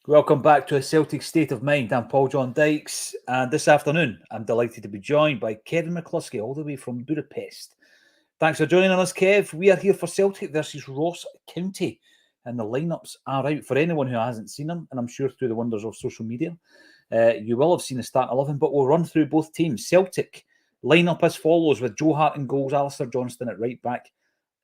Welcome back to A Celtic State of Mind. I'm Paul John Dykes, and this afternoon I'm delighted to be joined by Kevin McCluskey, all the way from Budapest. Thanks for joining us, Kev. We are here for Celtic versus Ross County, and the lineups are out for anyone who hasn't seen them, and I'm sure through the wonders of social media, you will have seen the start 11, but we'll run through both teams. Celtic lineup as follows, with Joe Hart in goals, Alistair Johnston at right back,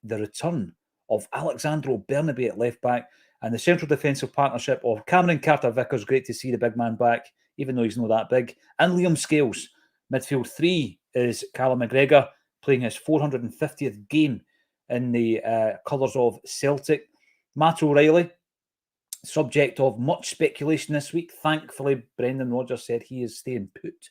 the return of Alexandro Bernabe at left back, and the central defensive partnership of Cameron Carter-Vickers. Great to see the big man back, even though he's not that big, and Liam Scales. Midfield three is Callum McGregor, playing his 450th game in the colours of Celtic. Matt O'Reilly, subject of much speculation this week. Thankfully, Brendan Rodgers said he is staying put.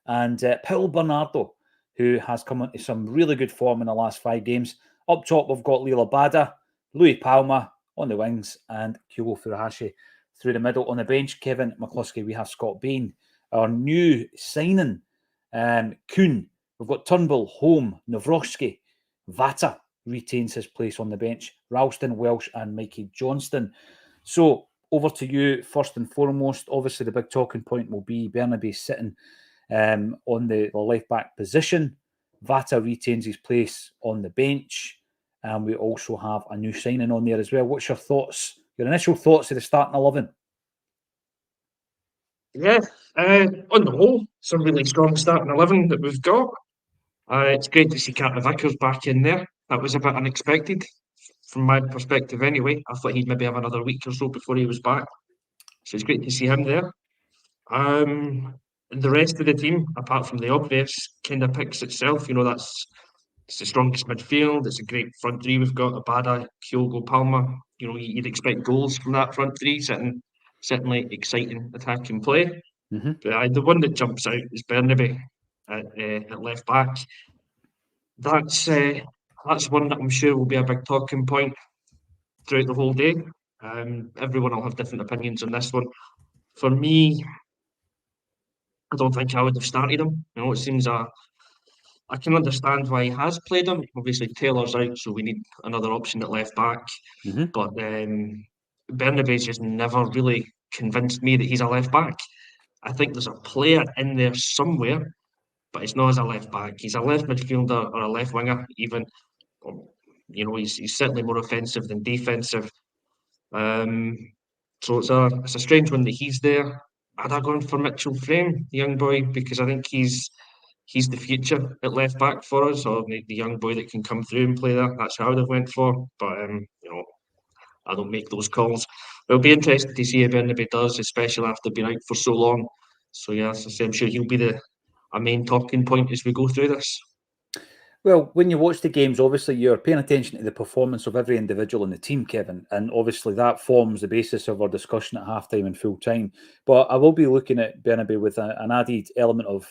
And Paul Bernardo, who has come into some really good form in the last 5 games. Up top, we've got Lila Bada, Louis Palma on the wings, and Kyogo Furuhashi through the middle. On the bench, Kevin McCluskey, we have Scott Bain. Our new signing, Kuhn. We've got Turnbull, Holm, Nawrocki. Vata retains his place on the bench. Ralston, Welsh, and Mikey Johnston. So, over to you first and foremost. Obviously, the big talking point will be Bernabe sitting on the left back position. Vata retains his place on the bench. And we also have a new signing on there as well. What's your thoughts, your initial thoughts of the starting 11? Yeah, on the whole, it's a really strong starting 11 that we've got. It's great to see Carter Vickers back in there. That was a bit unexpected from my perspective anyway. I thought he'd maybe have another week or so before he was back. So it's great to see him there. The rest of the team, apart from the obvious, kind of picks itself. It's the strongest midfield. It's a great front three. We've got Abada, Kyogo, Palma. You'd expect goals from that front three. Certainly exciting attacking play. Mm-hmm. But the one that jumps out is Bernabe at left back. That's one that I'm sure will be a big talking point throughout the whole day. Everyone will have different opinions on this one. For me, I don't think I would have started him. It seems I can understand why he has played him. Obviously, Taylor's out, so we need another option at left back. Mm-hmm. But Bernabe's just never really convinced me that he's a left back. I think there's a player in there somewhere, but it's not as a left back. He's a left midfielder or a left winger, even. Or, he's certainly more offensive than defensive. Um, so it's a strange one that he's there. I'd have gone for Mitchell Frame, the young boy, because I think he's the future at left back for us, or the young boy that can come through and play there. That's who I would have went for. But I don't make those calls. It'll be interesting to see how Bernabe does, especially after being out for so long. So yeah, as I say, I'm sure he'll be a main talking point as we go through this. Well, when you watch the games, obviously you're paying attention to the performance of every individual in the team, Kevin, and obviously that forms the basis of our discussion at halftime and full time. But I will be looking at Bernabe with an added element of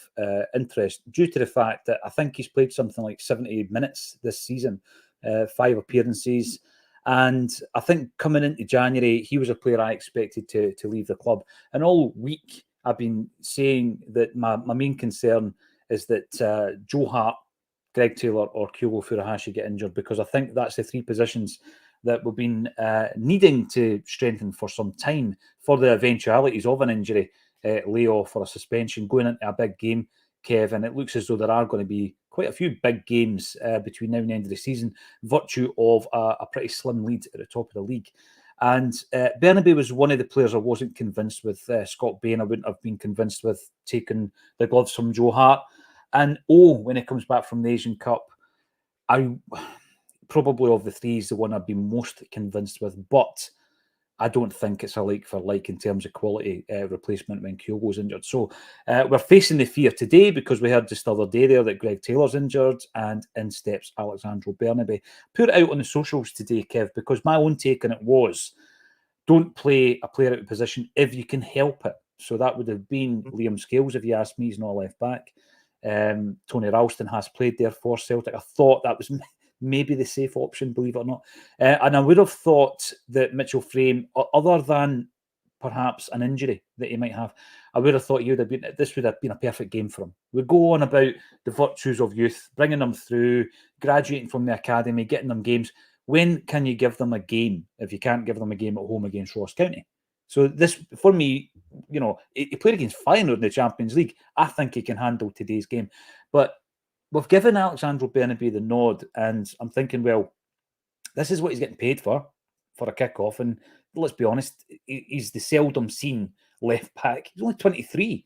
interest due to the fact that I think he's played something like 70 minutes this season, 5 appearances. And I think coming into January, he was a player I expected to leave the club. And all week, I've been saying that my main concern is that Joe Hart, Greg Taylor, or Kyogo Furuhashi get injured, because I think that's the 3 positions that we've been needing to strengthen for some time for the eventualities of an injury, layoff or a suspension going into a big game, Kev. And it looks as though there are going to be quite a few big games between now and the end of the season, virtue of a pretty slim lead at the top of the league. And Bernabe was one of the players I wasn't convinced with. Scott Bain, I wouldn't have been convinced with taking the gloves from Joe Hart. And when he comes back from the Asian Cup, I probably of the 3 is the one I've been most convinced with. But I don't think it's a like for like in terms of quality replacement when Kyogo's injured. So we're facing the fear today, because we heard just the other day there that Greg Taylor's injured and in steps Alexandro Bernabe. Put it out on the socials today, Kev, because my own take on it was, don't play a player out of position if you can help it. So that would have been Liam Scales, if you ask me. He's not a left back. Tony Ralston has played there for Celtic. I thought that was maybe the safe option, believe it or not. And I would have thought that Mitchell Frame, other than perhaps an injury that he might have, I would have thought this would have been a perfect game for him. We go on about the virtues of youth, bringing them through, graduating from the academy, getting them games. When can you give them a game if you can't give them a game at home against Ross County? So this, for me, he played against Feyenoord in the Champions League. I think he can handle today's game. But we've given Alexandro Bernabe the nod, and I'm thinking, well, this is what he's getting paid for a kickoff. And let's be honest, he's the seldom seen left back. He's only 23.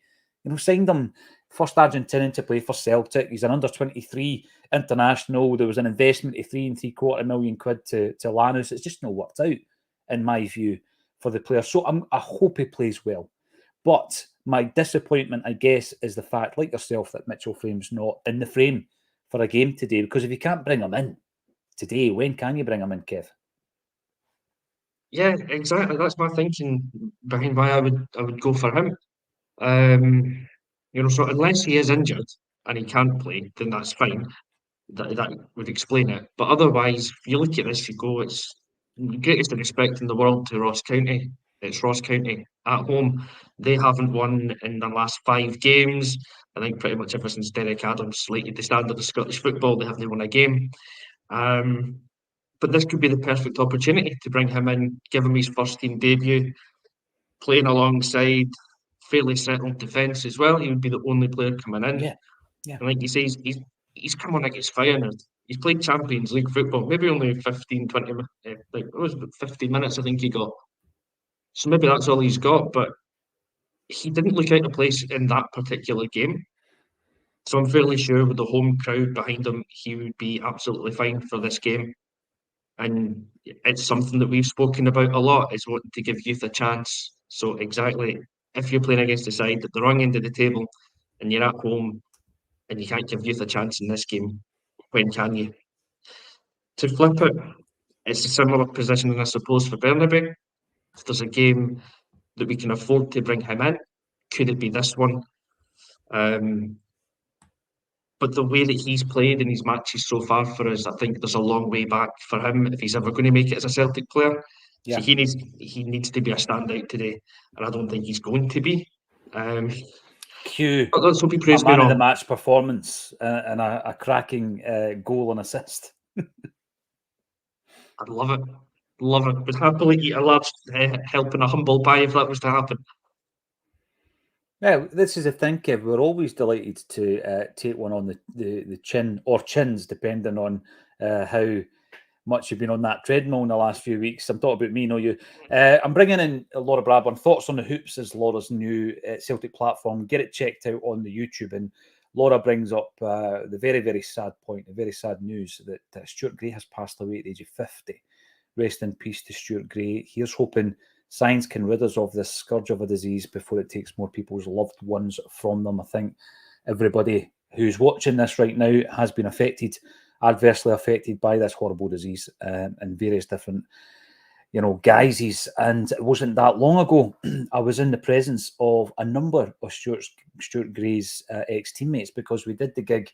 Signed him first Argentinian to play for Celtic. He's an under 23 international. There was an investment of £3.75 million to Lanús. It's just not worked out, in my view, for the player. So I hope he plays well. But my disappointment, I guess, is the fact, like yourself, that Mitchell Frame's not in the frame for a game today. Because if you can't bring him in today, when can you bring him in, Kev? Yeah, exactly. That's my thinking behind why I would go for him. So unless he is injured and he can't play, then that's fine. That would explain it. But otherwise, if you look at this, you go, it's the greatest respect in the world to Ross County. It's Ross County at home. They haven't won in the last 5 games. I think pretty much ever since Derek Adams lighted the standard of Scottish football, they haven't won a game. But this could be the perfect opportunity to bring him in, give him his first team debut, playing alongside fairly settled defence as well. He would be the only player coming in. Yeah, yeah. And like you say, he's come on against Feyenoord. He's played Champions League football, maybe only 15, 20, like it was 50 minutes, I think he got. So maybe that's all he's got, but he didn't look out of place in that particular game. So I'm fairly sure with the home crowd behind him, he would be absolutely fine for this game. And it's something that we've spoken about a lot is wanting to give youth a chance. So exactly, if you're playing against a side at the wrong end of the table and you're at home and you can't give youth a chance in this game, when can you? To flip it, it's a similar positioning, I suppose, for Bernabe. If there's a game that we can afford to bring him in, could it be this one? Um, but the way that he's played in his matches so far for us, I think there's a long way back for him if he's ever going to make it as a Celtic player. So Yeah. he needs to be a standout today, and I don't think he's going to be. Q, But let's hope he a proves me man of the wrong. match performance and a cracking goal and assist. I'd love it, love it. Would happily eat a large helping a humble pie if that was to happen. Yeah, this is a thing, Kev. We're always delighted to take one on the chin or chins, depending on how much you've been on that treadmill in the last few weeks. I'm talking about me, no you. I'm bringing in Laura Bradburn. Thoughts on the Hoops is Laura's new Celtic platform. Get it checked out on the YouTube. And Laura brings up the very, very sad point, the very sad news that Stuart Gray has passed away at the age of 50. Rest in peace to Stuart Gray. Here's hoping science can rid us of this scourge of a disease before it takes more people's loved ones from them. I think everybody who's watching this right now has been adversely affected by this horrible disease in various different, guises. And it wasn't that long ago, I was in the presence of a number of Stuart Gray's ex-teammates, because we did the gig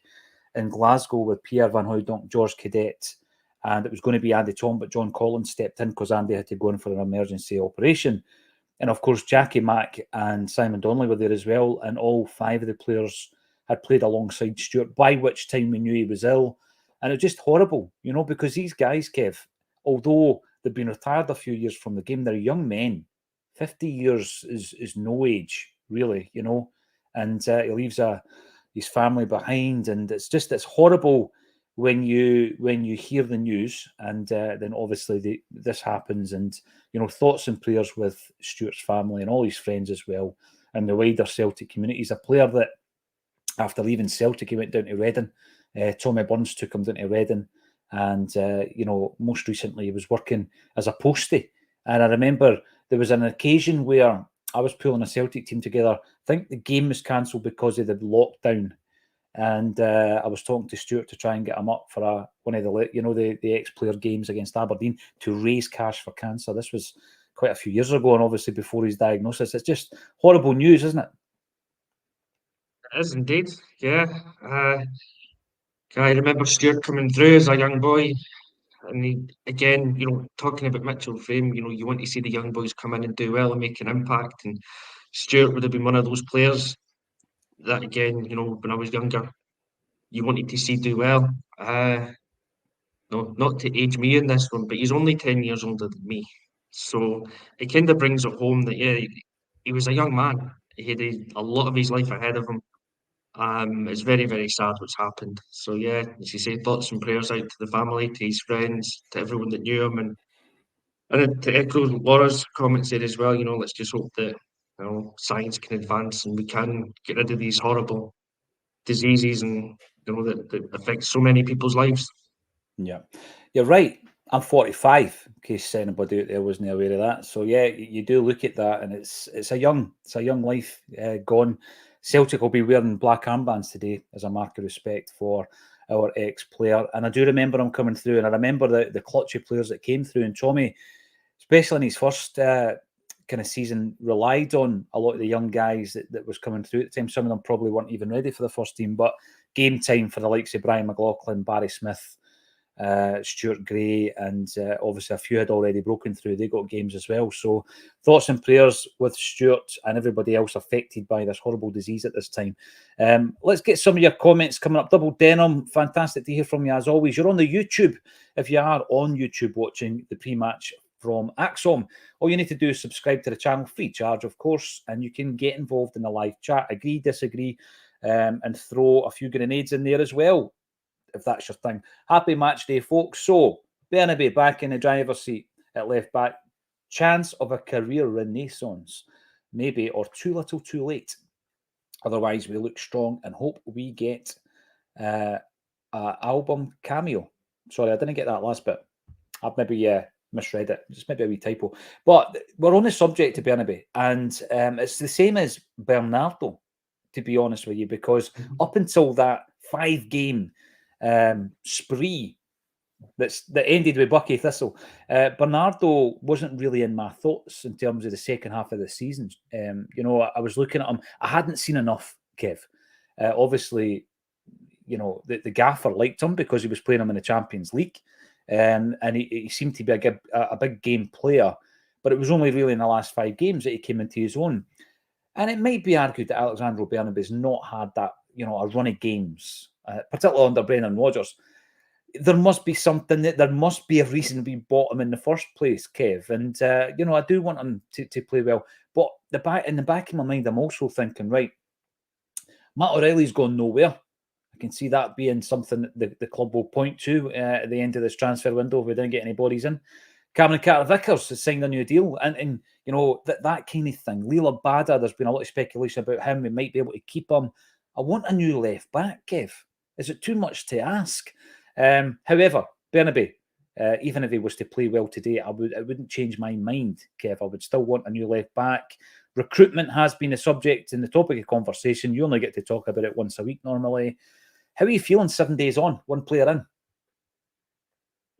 in Glasgow with Pierre Van Hooydonk, George Cadet, and it was going to be Andy Tom, but John Collins stepped in because Andy had to go in for an emergency operation. And of course, Jackie Mack and Simon Donnelly were there as well, and all 5 of the players had played alongside Stuart, by which time we knew he was ill. And it was just horrible, because these guys, Kev, although they've been retired a few years from the game, they're young men. 50 years is no age, really, and he leaves his family behind. And it's horrible when you hear the news, and then obviously this happens, and thoughts and prayers with Stuart's family and all his friends as well, and the wider Celtic community. He's a player that after leaving Celtic he went down to Reading. Tommy Burns took him down to Reading, and most recently he was working as a postie. And I remember there was an occasion where I was pulling a Celtic team together. I think the game was cancelled because of the lockdown. And I was talking to Stuart to try and get him up for one of the ex-player games against Aberdeen to raise cash for cancer. This was quite a few years ago, and obviously before his diagnosis. It's just horrible news, isn't it? It is indeed, yeah. I remember Stuart coming through as a young boy, and again, talking about Mitchell Frame, you want to see the young boys come in and do well and make an impact. And Stuart would have been one of those players that, again, when I was younger, you wanted to see do well. No, not to age me in this one, but he's only 10 years older than me. So it kind of brings it home that, yeah, he was a young man. He had a lot of his life ahead of him. It's very, very sad what's happened. So yeah, as you say, thoughts and prayers out to the family, to his friends, to everyone that knew him, and then to echo Laura's comments there as well. Let's just hope that science can advance and we can get rid of these horrible diseases and that affect so many people's lives. Yeah, you're right. I'm 45. In case anybody out there wasn't aware of that. So yeah, you do look at that, and it's a young life gone. Celtic will be wearing black armbands today as a mark of respect for our ex-player. And I do remember him coming through, and I remember the clutchy players that came through. And Tommy, especially in his first kind of season, relied on a lot of the young guys that was coming through at the time. Some of them probably weren't even ready for the first team, but game time for the likes of Brian McLaughlin, Barry Smith, Stuart Gray, and obviously a few had already broken through. They got games as well. So thoughts and prayers with Stuart and everybody else affected by this horrible disease at this time. Let's get some of your comments coming up. Double Denim, fantastic to hear from you as always. You're on the YouTube. If you are on YouTube watching the pre-match from Acsom, all you need to do is subscribe to the channel, free charge of course, and you can get involved in the live chat, agree, disagree, and throw a few grenades in there as well, if that's your thing. Happy match day, folks. So, Bernabe back in the driver's seat at left back. Chance of a career renaissance, maybe, or too little too late. Otherwise, we look strong and hope we get an album cameo. Sorry, I didn't get that last bit. I've maybe misread it. Just maybe a wee typo. But we're on the subject to Bernabe, and it's the same as Bernardo, to be honest with you, because up until that 5-game spree that ended with Bucky Thistle, Bernardo wasn't really in my thoughts in terms of the second half of the season. I was looking at him. I hadn't seen enough, Kev. Obviously, the gaffer liked him because he was playing him in the Champions League, and he seemed to be a big game player. But it was only really in the last 5 games that he came into his own. And it might be argued that Alexandro Bernabe has not had that, a run of games, particularly under Brendan Rodgers. There must be something, there must be a reason we bought him in the first place, Kev. And, I do want him to play well. But in the back of my mind, I'm also thinking, right, Matt O'Reilly's gone nowhere. I can see that being something that the club will point to at the end of this transfer window if we didn't get any bodies in. Cameron Carter-Vickers has signed a new deal, and that kind of thing. Leela Bada, there's been a lot of speculation about him. We might be able to keep him. I want a new left back, Kev. Is it too much to ask? However, Bernabe, even if he was to play well today, it wouldn't change my mind, Kev. I would still want a new left back. Recruitment has been a subject and the topic of conversation. You only get to talk about it once a week normally. How are you feeling 7 days on, one player in?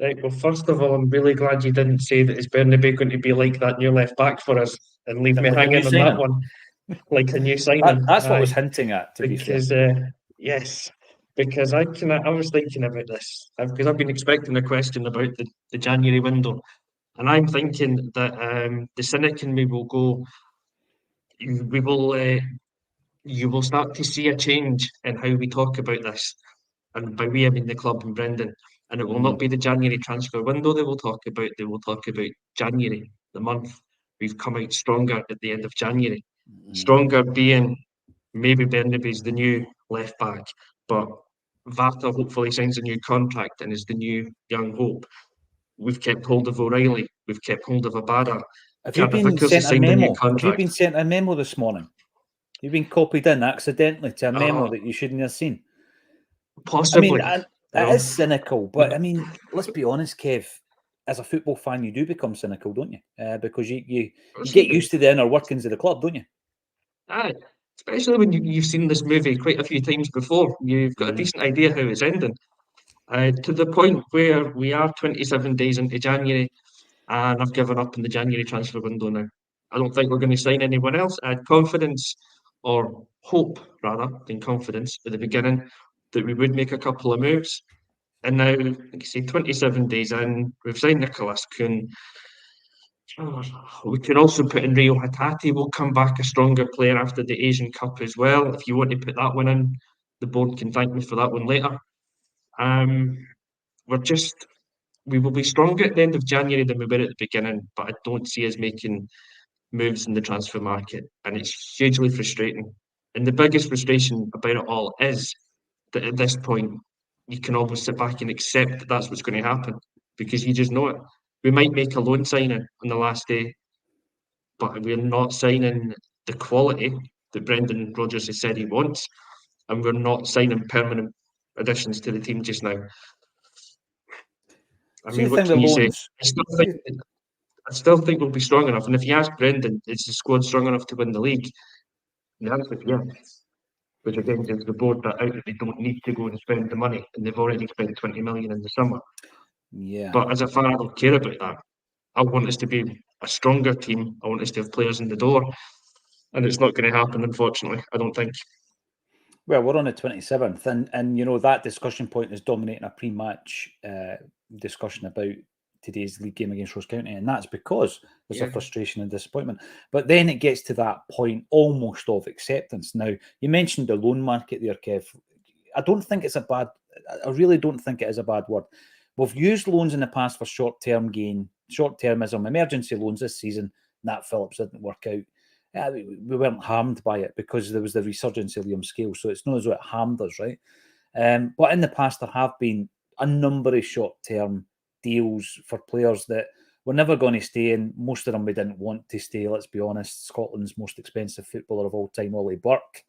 Right, well, first of all, I'm really glad you didn't say that is Bernabe going to be like that new left back for us and leave me Like hanging on that one, like a new signing. That's what I was hinting at, to be fair. Because yes, because I was thinking about this because I've been expecting a question about the January window, and I'm thinking that the cynic in me will go, we will you will start to see a change in how we talk about this. And by we, I mean the club and Brendan. And it will not be the January transfer window they will talk about. They will talk about January, the month. We've come out stronger at the end of January. Stronger being maybe Bernabe's the new left back, but Vata hopefully signs a new contract and is the new young hope. We've kept hold of O'Reilly. We've kept hold of Abada. Have you Carter been Vickers sent has a signed a new memo? Have you contract. been sent a memo this morning? You've been copied in accidentally to a memo that you shouldn't have seen. Possibly. It is cynical, but I mean, let's be honest, Kev. As a football fan, you do become cynical, don't you? Because you get used to the inner workings of the club, don't you? Aye. Especially when you've seen this movie quite a few times before. You've got a decent idea how it's ending. To the point where we are 27 days into January, and I've given up on the January transfer window now. I don't think we're going to sign anyone else. I had confidence, or hope rather than confidence, at the beginning that we would make a couple of moves. And now, like I say, 27 days in, we've signed Nicholas Kuhn. We could also put in Rio Hatati. We'll come back a stronger player after the Asian Cup as well. If you want to put that one in, the board can thank me for that one later. Um, we're we will be stronger at the end of January than we were at the beginning, but I don't see us making moves in the transfer market, and it's hugely frustrating. And the biggest frustration about it all is that at this point, you can almost sit back and accept that that's what's going to happen because you just know it. We might make a loan signing on the last day, but we're not signing the quality that Brendan Rodgers has said he wants, and we're not signing permanent additions to the team just now. I See the mean, what thing can with you say? loans. I still think we'll be strong enough. And if you ask Brendan, is the squad strong enough to win the league? The answer is yes. Which again gives the board that out that they don't need to go and spend the money, and they've already spent 20 million in the summer. Yeah. But as a fan, I don't care about that. I want us to be a stronger team. I want us to have players in the door, and it's not going to happen, unfortunately. I don't think. Well, we're on the 27th, and you know that discussion point is dominating a pre-match discussion about today's league game against Ross County, and that's because there's a frustration and disappointment. But then it gets to that point almost of acceptance. Now, you mentioned the loan market there, Kev. I don't think it's a bad. I really don't think it is a bad word. We've used loans in the past for short-term gain, short-termism, emergency loans this season. Nat Phillips didn't work out. We weren't harmed by it because there was the resurgence of Liam Scales, so it's not as though it harmed us, right? But in the past, there have been a number of short-term deals for players that were never going to stay, and most of them we didn't want to stay. Let's be honest. Scotland's most expensive footballer of all time, Ollie Burke.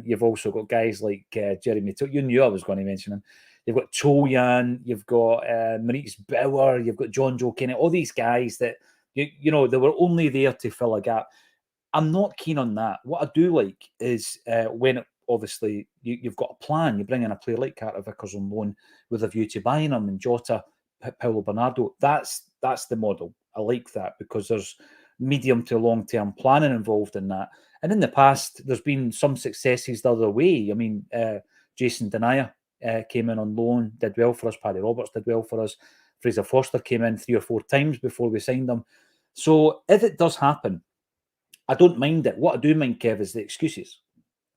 You've also got guys like Jeremy. You knew I was going to mention him. You've got Choyan, you've got Maurice Bauer, you've got John Joe Kenny. All these guys that you know they were only there to fill a gap. I'm not keen on that. What I do like is when obviously you've got a plan. You bring in a player like Carter Vickers on loan with a view to buying him, and Jota, Paulo Bernardo. That's the model. I like that because there's medium to long term planning involved in that. And in the past, there's been some successes the other way. I mean, Jason Denayer came in on loan, did well for us. Paddy Roberts did well for us. Fraser Forster came in 3 or 4 times before we signed him. So if it does happen, I don't mind it. What I do mind, Kev, is the excuses,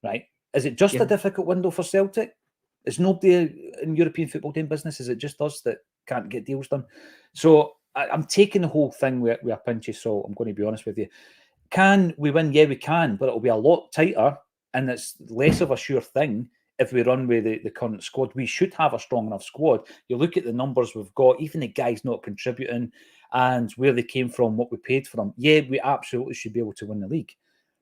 right? Is it just a difficult window for Celtic? Is nobody in European football doing business? Is it just us that can't get deals done? So I'm taking the whole thing with a pinch of salt. I'm going to be honest with you. Can we win? Yeah, we can, but it'll be a lot tighter and it's less of a sure thing if we run with the current squad. We should have a strong enough squad. You look at the numbers we've got, even the guys not contributing and where they came from, what we paid for them. Yeah, we absolutely should be able to win the league.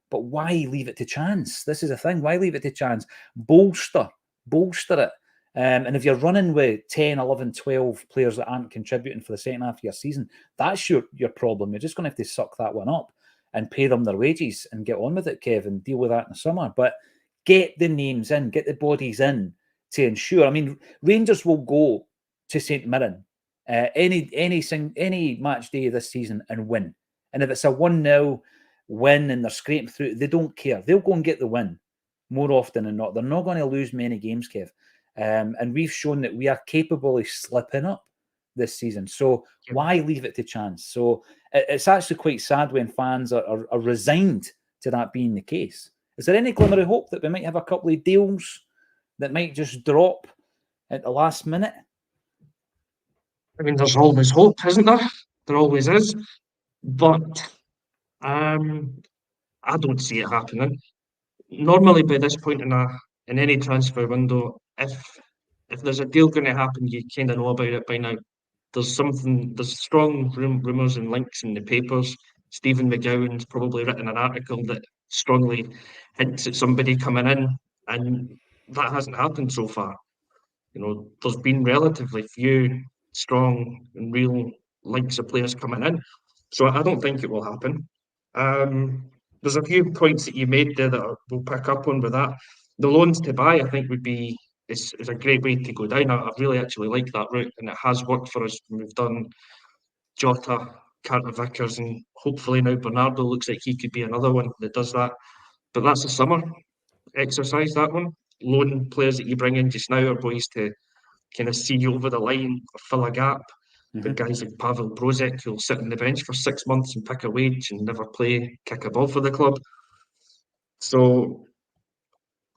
But why leave it to chance? This is the thing. Why leave it to chance? Bolster it. And if you're running with 10, 11, 12 players that aren't contributing for the second half of your season, that's your problem. You're just going to have to suck that one up and pay them their wages and get on with it, Kev, and deal with that in the summer. But get the names in, get the bodies in to ensure. I mean, Rangers will go to St Mirren any match day this season and win. And if it's a 1-0 win and they're scraping through, they don't care. They'll go and get the win more often than not. They're not going to lose many games, Kev. And we've shown that we are capable of slipping up this season. So why leave it to chance? So it's actually quite sad when fans are resigned to that being the case. Is there any glimmer of hope that we might have a couple of deals that might just drop at the last minute? I mean, there's always hope, isn't there? There always is. But I don't see it happening. Normally, by this point in any transfer window, if there's a deal going to happen, you kind of know about it by now. There's strong rumours and links in the papers. Stephen McGowan's probably written an article that strongly hints at somebody coming in, and that hasn't happened so far. You know, there's been relatively few strong and real links of players coming in, so I don't think it will happen. There's a few points that you made there that we'll pick up on with that. The loans to buy, I think, is a great way to go down. I really actually like that route, and it has worked for us. We've done Jota, Carter Vickers, and hopefully now Bernardo looks like he could be another one that does that. But that's a summer exercise, that one. Loan players that you bring in just now are boys to kind of see you over the line or fill a gap. But guys like Pavel Brozek who'll sit on the bench for 6 months and pick a wage and never play, kick a ball for the club. So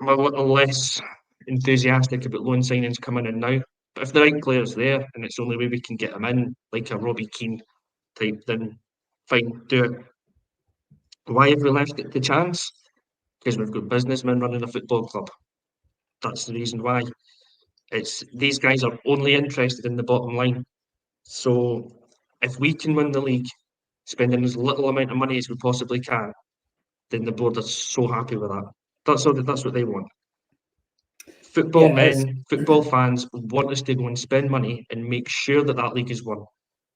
I'm a little less enthusiastic about loan signings coming in now. if the right player's there and it's the only way we can get him in, like a Robbie Keane type, then fine, do it. Why have we left it to chance? Because we've got businessmen running a football club. That's the reason why. It's these guys are only interested in the bottom line. So if we can win the league, spending as little amount of money as we possibly can, then the board is so happy with that. That's what they want. Football Yeah, it's men, football fans want us to go and spend money and make sure that that league is won,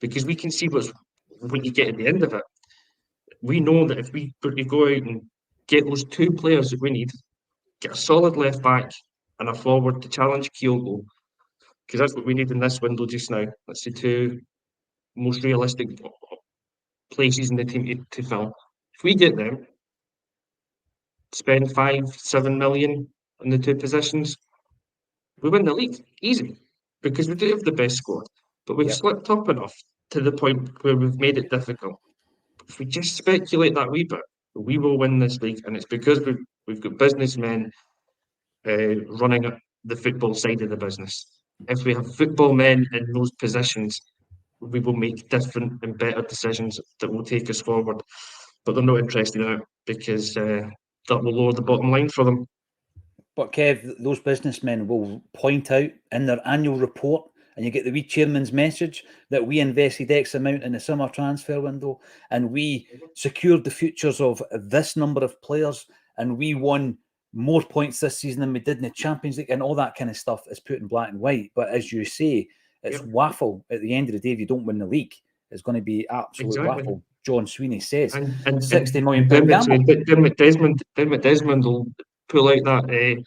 because we can see what you get at the end of it. We know that if we go out and get those two players that we need, get a solid left back and a forward to challenge Kyogo, because that's what we need in this window just now. That's the two most realistic places in the team to fill. If we get them, spend 5-7 million on the two positions, we win the league easy, because we do have the best squad. But we've yeah. slipped up enough to the point where we've made it difficult. If we just speculate that wee bit, we will win this league, and it's because we've got businessmen running the football side of the business. If we have football men in those positions, we will make different and better decisions that will take us forward. But they're not interested in it because that will lower the bottom line for them. But Kev, those businessmen will point out in their annual report, and you get the wee chairman's message, that we invested X amount in the summer transfer window, and we secured the futures of this number of players, and we won more points this season than we did in the Champions League, and all that kind of stuff is put in black and white. But as you say, it's waffle at the end of the day. If you don't win the league, it's going to be absolute waffle. John Sweeney says, and £60 million Dermot, gamble. Dermot Desmond will pull out that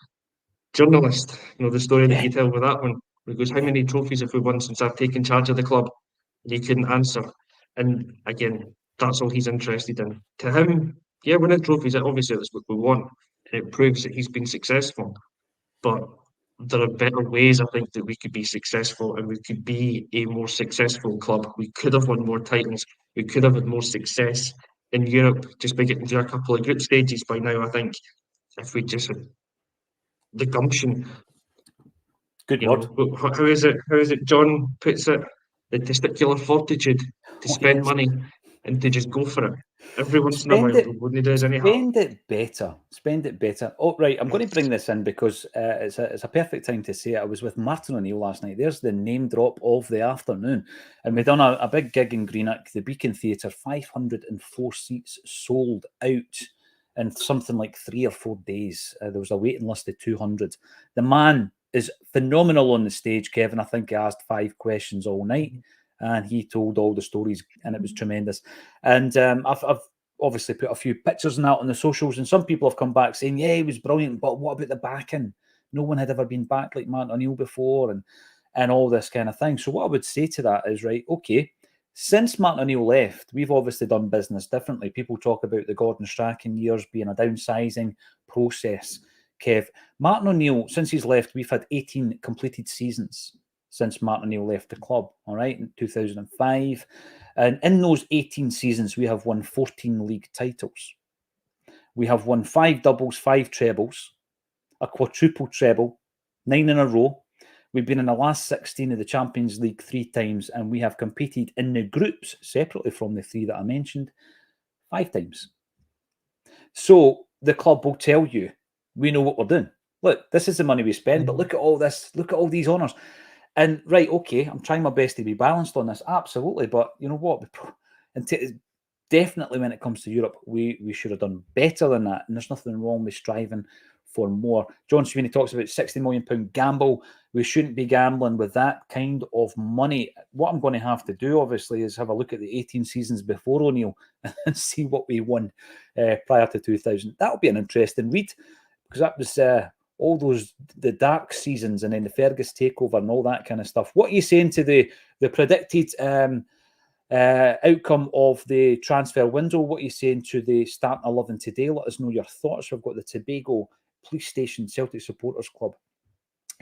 journalist, the story that Yeah. you tell with that one. He goes, "How many trophies have we won since I've taken charge of the club?" And he couldn't answer. And again, that's all he's interested in. To him, yeah, winning trophies, obviously that's what we want. And it proves that he's been successful. But there are better ways, I think, that we could be successful, and we could be a more successful club. We could have won more titles. We could have had more success in Europe just by getting through a couple of group stages by now, I think, if we just had the gumption. Good word. How is it? How is it? John puts it: the testicular fortitude to Oh, spend yes. money and to just go for it every once in a Spend while it. when it does any harm. Spend it better. Spend it better. Oh, right. I'm going to bring this in because it's a perfect time to say it. I was with Martin O'Neill last night. There's the name drop of the afternoon. And we done a big gig in Greenock, the Beacon Theatre, 504 seats sold out in something like 3 or 4 days. There was a waiting list of 200. The man is phenomenal on the stage, Kevin. I think he asked 5 questions all night and he told all the stories, and it was tremendous. And I've obviously put a few pictures and that on the socials, and some people have come back saying, yeah, he was brilliant, but what about the backing? No one had ever been backed like Martin O'Neill before, and all this kind of thing. So what I would say to that is, right, okay, since Martin O'Neill left, we've obviously done business differently. People talk about the Gordon Strachan years being a downsizing process. Kev, Martin O'Neill, since he's left, we've had 18 completed seasons since Martin O'Neill left the club, all right, in 2005. And in those 18 seasons, we have won 14 league titles. We have won 5 doubles, 5 trebles, a quadruple treble, 9 in a row. We've been in the last 16 of the Champions League 3 times, and we have competed in the groups, separately from the 3 that I mentioned, 5 times. So the club will tell you, we know what we're doing. Look, this is the money we spend, but look at all this, look at all these honours. And right, okay, I'm trying my best to be balanced on this, absolutely. But you know what? Definitely when it comes to Europe, we should have done better than that. And there's nothing wrong with striving for more. John Sweeney talks about £60 million gamble. We shouldn't be gambling with that kind of money. What I'm going to have to do, obviously, is have a look at the 18 seasons before O'Neill and see what we won prior to 2000. That'll be an interesting read, because that was all the dark seasons, and then the Fergus takeover and all that kind of stuff. What are you saying to the predicted outcome of the transfer window? What are you saying to the starting 11 today? Let us know your thoughts. We've got the Tobago Police Station Celtic Supporters Club,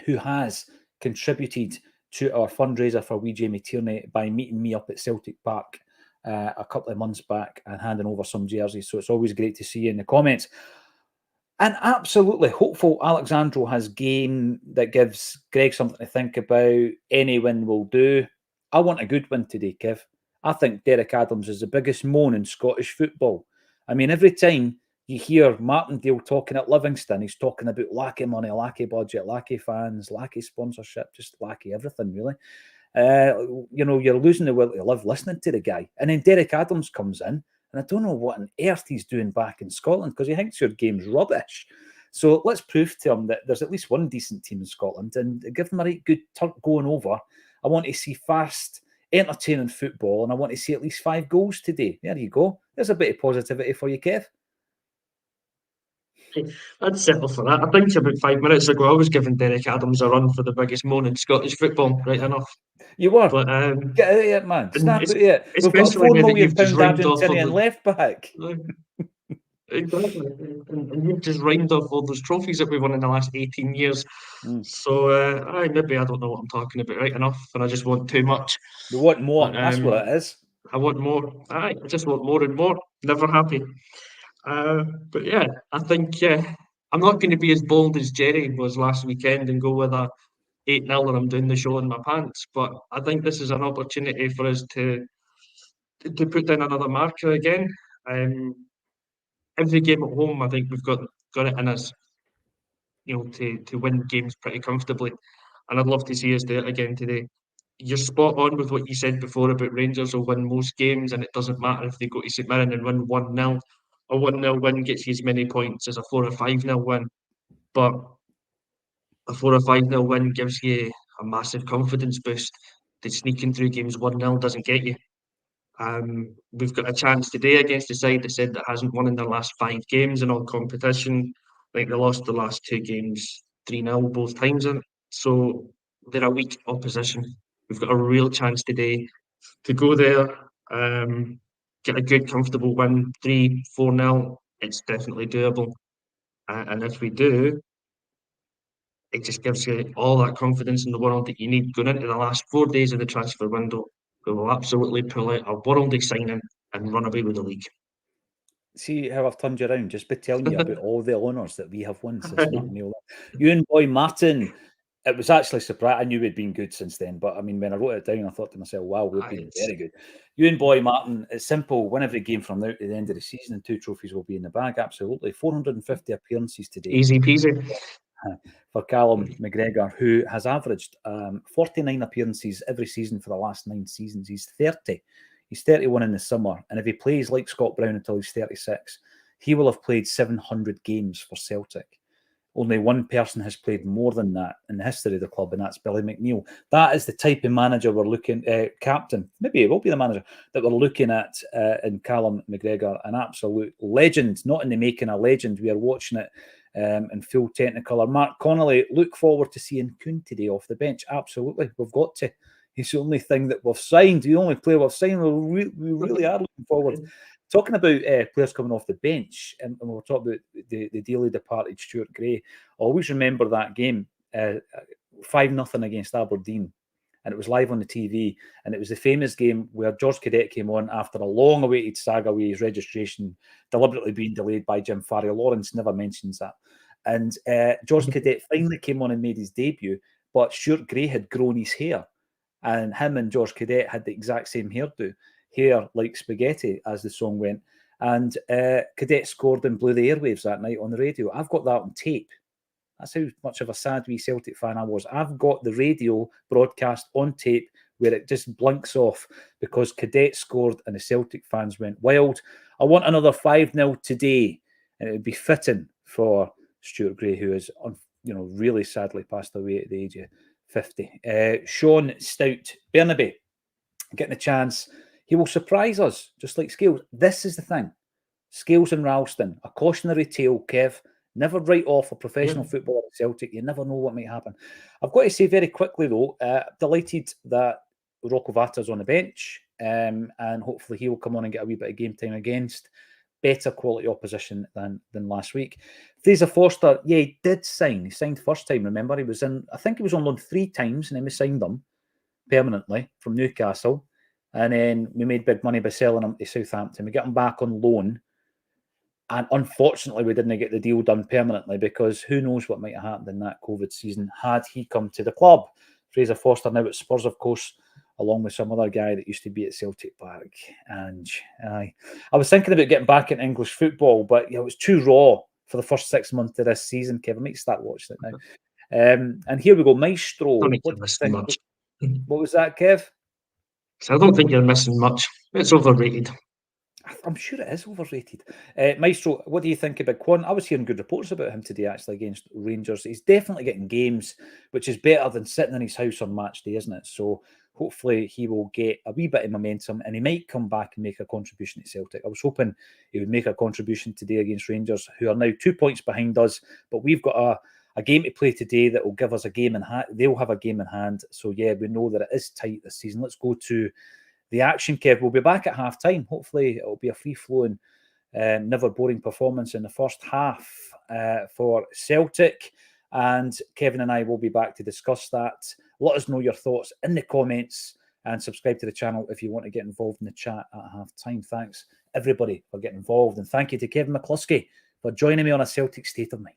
who has contributed to our fundraiser for wee Jamie Tierney by meeting me up at Celtic Park a couple of months back and handing over some jerseys. So it's always great to see you in the comments. And absolutely hopeful Alexandro has game that gives Greg something to think about. Any win will do. I want a good win today, Kev. I think Derek Adams is the biggest moan in Scottish football. I mean, every time you hear Martindale talking at Livingston, he's talking about lack of money, lack of budget, lack of fans, lack of sponsorship, just lack of everything, really. You're losing the will to live listening to the guy. And then Derek Adams comes in, and I don't know what on earth he's doing back in Scotland because he thinks your game's rubbish. So let's prove to him that there's at least one decent team in Scotland and give them a right good turn going over. I want to see fast, entertaining football, and I want to see at least 5 goals today. There you go. There's a bit of positivity for you, Kev. I'd settle for that. I think about 5 minutes ago, I was giving Derek Adams a run for the biggest moan in Scottish football, right enough. You were. But Get out of it, man. Snap out of it. We've got a especially £4 now that million you've just rhymed off all Argentinian the left back. exactly, and you've just rhymed off all those trophies that we've won in the last 18 years. Mm. So, maybe I don't know what I'm talking about right enough, and I just want too much. We want more. But That's what it is. I want more. I just want more and more. Never happy. But yeah, I think I'm not going to be as bold as Jerry was last weekend and go with a 8-0 and I'm doing the show in my pants. But I think this is an opportunity for us to put down another marker again. Um, every game at home, I think we've got it in us, to win games pretty comfortably. And I'd love to see us do it again today. You're spot on with what you said before about Rangers will win most games, and it doesn't matter if they go to St Mirren and win 1-0. A 1-0 win gets you as many points as a 4 or 5-0 win. But a 4 or 5-0 win gives you a massive confidence boost. The sneaking through games 1-0 doesn't get you. We've got a chance today against the side that said that hasn't won in their last 5 games in all competition. I think they lost the last 2 games 3-0 both times in it. So they're a weak opposition. We've got a real chance today to go there, get a good, comfortable win, 3-4-0. It's definitely doable. And if we do, it just gives you all that confidence in the world that you need going into the last 4 days of the transfer window. We will absolutely pull out a worldy signing and run away with the league. See how I've turned you around just by telling you about all the honours that we have won since Martin Neil. You and boy Martin, it was actually surprising. I knew we'd been good since then, but I mean, when I wrote it down, I thought to myself, wow, we've been very good. You and boy Martin, it's simple. Win every game from now to the end of the season, and 2 trophies will be in the bag. Absolutely. 450 appearances today. Easy peasy. For Callum McGregor, who has averaged 49 appearances every season for the last 9 seasons. He's 30. He's 31 in the summer. And if he plays like Scott Brown until he's 36, he will have played 700 games for Celtic. Only one person has played more than that in the history of the club, and that's Billy McNeill. That is the type of manager we're looking captain. Maybe it will be the manager that we're looking at in Callum McGregor, an absolute legend, not in the making a legend. We are watching it in full technicolor. Mark Connolly, look forward to seeing Kuhn today off the bench. Absolutely, we've got to. He's the only thing that we've signed, the only player we've signed. We really are looking forward. Talking about players coming off the bench, and we'll talk about the dearly departed Stuart Gray. I always remember that game, 5-0 against Aberdeen, and it was live on the TV, and it was the famous game where George Cadet came on after a long-awaited saga with his registration deliberately being delayed by Jim Farry. Lawrence never mentions that. And George Cadet finally came on and made his debut, but Stuart Gray had grown his hair, and him and George Cadet had the exact same hairdo. Hair like spaghetti, as the song went. And Cadet scored and blew the airwaves that night on the radio. I've got that on tape. That's how much of a sad wee Celtic fan I was. I've got the radio broadcast on tape where it just blinks off because Cadet scored and the Celtic fans went wild. I want another 5-0 today, and it would be fitting for Stuart Gray, who is, really sadly passed away at the age of 50. Sean Stout, Bernabe, getting a chance. He will surprise us, just like Scales. This is the thing. Scales and Ralston, a cautionary tale, Kev. Never write off a professional footballer at Celtic. You never know what might happen. I've got to say very quickly, though, delighted that Rocco Vata's on the bench, and hopefully he'll come on and get a wee bit of game time against better quality opposition than last week. Fraser Forster, yeah, he did sign. He signed first time, remember? He was I think he was on loan 3 times, and then we signed him permanently from Newcastle. And then we made big money by selling him to Southampton. We got him back on loan. And unfortunately, we didn't get the deal done permanently, because who knows what might have happened in that COVID season had he come to the club. Fraser Forster now at Spurs, of course, along with some other guy that used to be at Celtic Park. And I was thinking about getting back into English football, but it was too raw for the first 6 months of this season, Kevin. I might start watching it now. And here we go, Maestro. Don't think you're missing much. What was that, Kev? I don't think you're missing much. It's overrated. I'm sure it is overrated. Maestro, what do you think about Quan? I was hearing good reports about him today, actually, against Rangers. He's definitely getting games, which is better than sitting in his house on match day, isn't it? So hopefully he will get a wee bit of momentum, and he might come back and make a contribution at Celtic. I was hoping he would make a contribution today against Rangers, who are now 2 points behind us, but we've got a game to play today that will give us a game in hand. They'll have a game in hand. So, yeah, we know that it is tight this season. Let's go to the action, Kev. We'll be back at half time. Hopefully, it'll be a free-flowing, never boring performance in the first half for Celtic. And Kevin and I will be back to discuss that. Let us know your thoughts in the comments, and subscribe to the channel if you want to get involved in the chat at half time. Thanks, everybody, for getting involved. And thank you to Kevin McCluskey for joining me on A Celtic State of Mind.